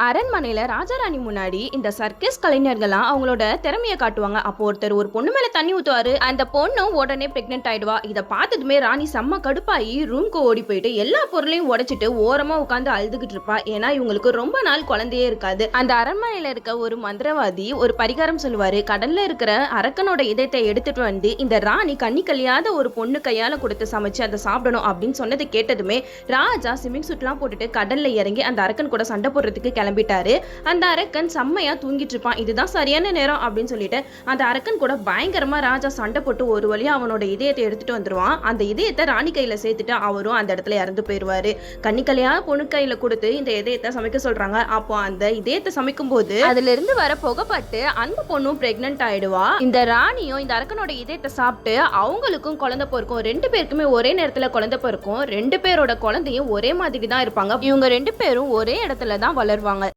அரண்மனையில ராஜாராணி முன்னாடி இந்த சர்க்கஸ் கலைஞர்கள்லாம் அவங்களோட திறமையை காட்டுவாங்க. அப்போ ஒருத்தர் ஒரு பொண்ணு மேல தண்ணி ஊத்துவாரு. அந்த பொண்ணும் உடனே பிரெக்னென்ட் ஆயிடுவா. இதை பார்த்ததுமே ராணி செம்ம கடுப்பாயி ரூம்க்கு ஓடி போயிட்டு எல்லா பொருளையும் உடைச்சிட்டு ஓரமா உட்காந்து அழுதுகிட்டு இருப்பா. ஏன்னா இவங்களுக்கு ரொம்ப நாள் குழந்தையே இருக்காது. அந்த அரண்மனையில இருக்க ஒரு மந்திரவாதி ஒரு பரிகாரம் சொல்லுவாரு. கடல்ல இருக்கிற அரக்கனோட இதயத்தை எடுத்துட்டு வந்து இந்த ராணி கண்ணி கழியாத ஒரு பொண்ணு கையால கொடுத்து சமைச்சு அதை சாப்பிடணும் அப்படின்னு சொன்னதை கேட்டதுமே ராஜா ஸ்விம்மிங் சூட்லாம் போட்டுட்டு கடல்ல இறங்கி அந்த அரக்கன் கூட சண்டை போடுறதுக்கு கிளம்பிட்டாரு. அந்த அரக்கன் செம்மையா தூங்கிட்டு இருப்பான். இதுதான் சரியான நேரம் அப்படின்னு சொல்லிட்டு அந்த அரக்கன் கூட பயங்கரமா ராஜா சண்டை போட்டு ஒரு வழியா அவனோட இதயத்தை எடுத்துட்டு வந்துருவான். அந்த இதயத்தை ராணி கையில சேர்த்துட்டு அவரும் அந்த இடத்துல இறந்து போயிருவாரு. கன்னிக்கலையா பொண்ணு கையில கொடுத்து இந்த இதயத்தை சமைக்க சொல்றாங்க. அப்போ அந்த இதயத்தை சமைக்கும் போது அதுல இருந்து வர புகைப்பட்டு அந்த பொண்ணும் பிரெக்னென்ட் ஆயிடுவா. இந்த ராணியும் இந்த அரக்கனோட இதயத்தை சாப்பிட்டு அவங்களுக்கும் குழந்தை பிறக்கும். ரெண்டு பேருக்குமே ஒரே நேரத்துல குழந்தை பிறக்கும். ரெண்டு பேரோட குழந்தையும் ஒரே மாதிரி தான் இருப்பாங்க. இவங்க ரெண்டு பேரும் ஒரே இடத்துல தான் வளருவாங்க.